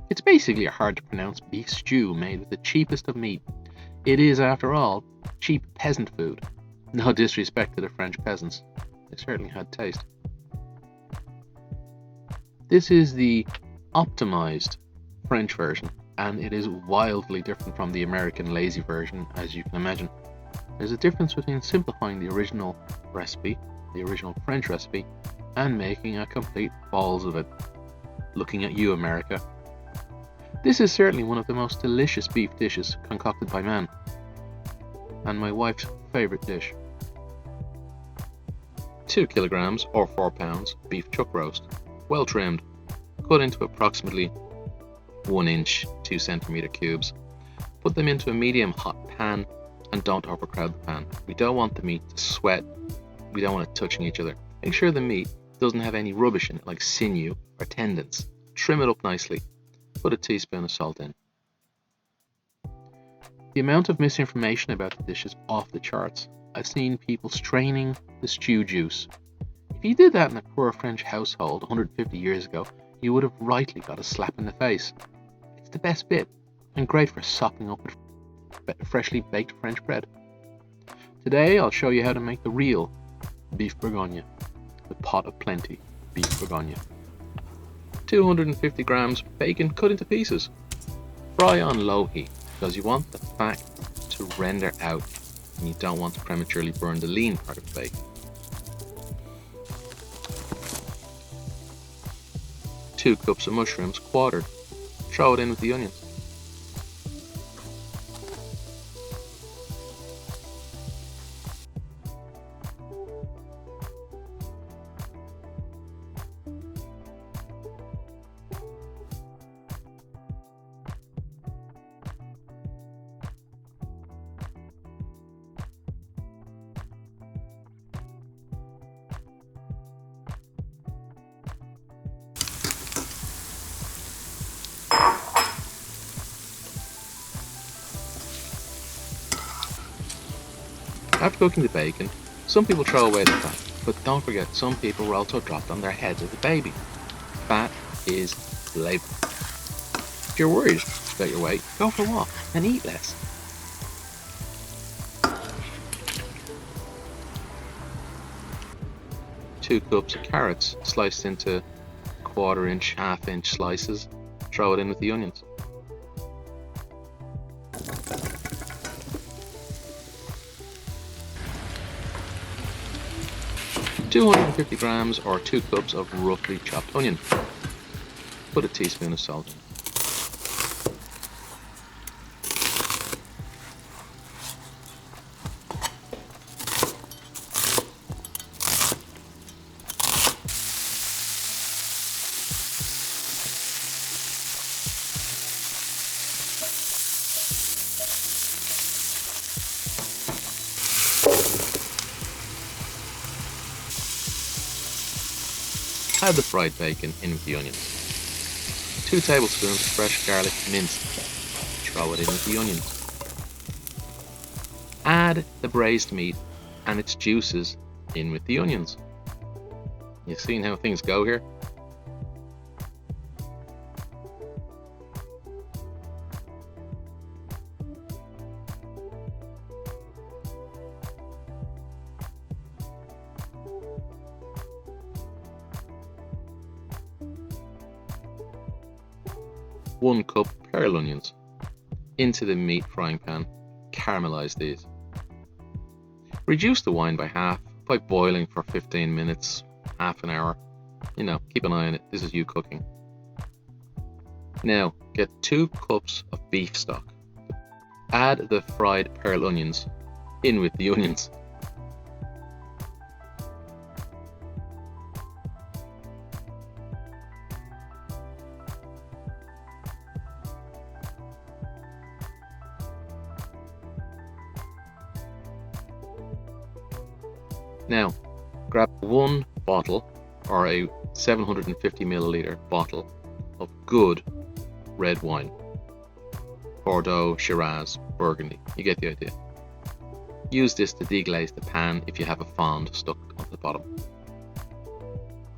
It's basically a hard to pronounce beef stew made with the cheapest of meat. It is, after all, cheap peasant food. No disrespect to the French peasants. They certainly had taste. This is the optimized French version, and it is wildly different from the American lazy version, as you can imagine. There's a difference between simplifying the original recipe, the original French recipe, and making a complete balls of it. Looking at you, America. This is certainly one of the most delicious beef dishes concocted by man, and my wife's favourite dish. 2 kilograms or 4 pounds beef chuck roast, well trimmed, cut into approximately 1 inch, 2 centimetre cubes. Put them into a medium hot pan and don't overcrowd the pan. We don't want the meat to sweat, we don't want it touching each other. Make sure the meat doesn't have any rubbish in it like sinew or tendons. Trim it up nicely. Put a teaspoon of salt in. The amount of misinformation about the dish is off the charts. I've seen people straining the stew juice. If you did that in a poor French household 150 years ago, you would have rightly got a slap in the face. It's the best bit, and great for sopping up with freshly baked French bread. Today I'll show you how to make the real Beef Bourguignon, the pot of plenty Beef Bourguignon. 250 grams bacon cut into pieces. Fry on low heat because you want the fat to render out and you don't want to prematurely burn the lean part of the bacon. 2 cups of mushrooms quartered. Throw it in with the onions. After cooking the bacon, some people throw away the fat, but don't forget some people will also drop on their heads of the baby. Fat is flavour. If you're worried about your weight, go for a walk and eat less. Two cups of carrots sliced into 1/4 inch, 1/2 inch slices. Throw it in with the onions. $250 grams or 2 cups of roughly chopped onion. Put a teaspoon of salt in. Add the fried bacon in with the onions. 2 tablespoons of fresh garlic minced. Throw it in with the onions. Add the braised meat and its juices in with the onions. You've seen how things go here? One cup pearl onions into the meat frying pan. Caramelize these. Reduce the wine by half by boiling for 15 minutes, half an hour. Keep an eye on it. This is you cooking. Now get 2 cups of beef stock. Add the fried pearl onions in with the onions. Now, grab 1 bottle or a 750 milliliter bottle of good red wine. Bordeaux, Shiraz, Burgundy. You get the idea. Use this to deglaze the pan if you have a fond stuck on the bottom.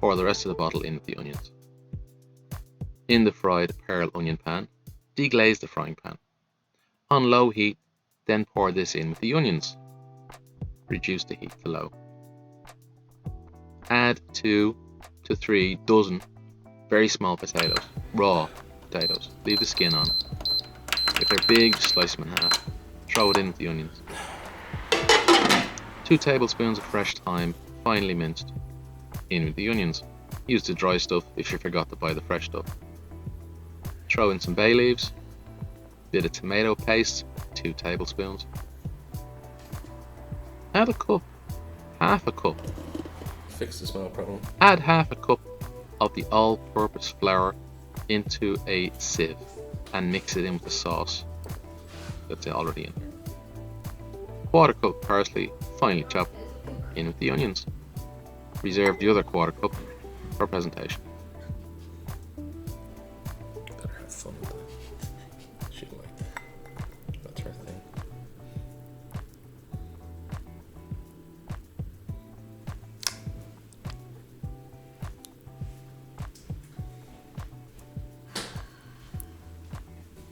Pour the rest of the bottle in with the onions. in the fried pearl onion pan. Deglaze the frying pan. On low heat, then pour this in with the onions. Reduce the heat to low. Add 2 to 3 dozen very small potatoes, raw potatoes. Leave the skin on. If they're big, slice them in half. Throw it in with the onions. 2 tablespoons of fresh thyme, finely minced, in with the onions. Use the dry stuff if you forgot to buy the fresh stuff. Throw in some bay leaves, bit of tomato paste, 2 tablespoons. Add half a cup. Fix the smell problem. Add half a cup of the all-purpose flour into a sieve and mix it in with the sauce that's already in there. Quarter cup parsley, finely chopped, in with the onions. Reserve the other quarter cup for presentation. Better have fun with that. She'd like that. That's her thing.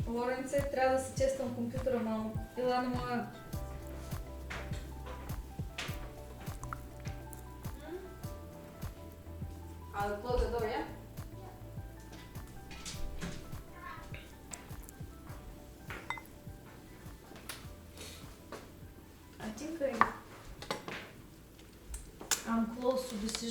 Лоренце, трябва да се чествам компютъра малко. Ела на моя. I'll close the door, yeah?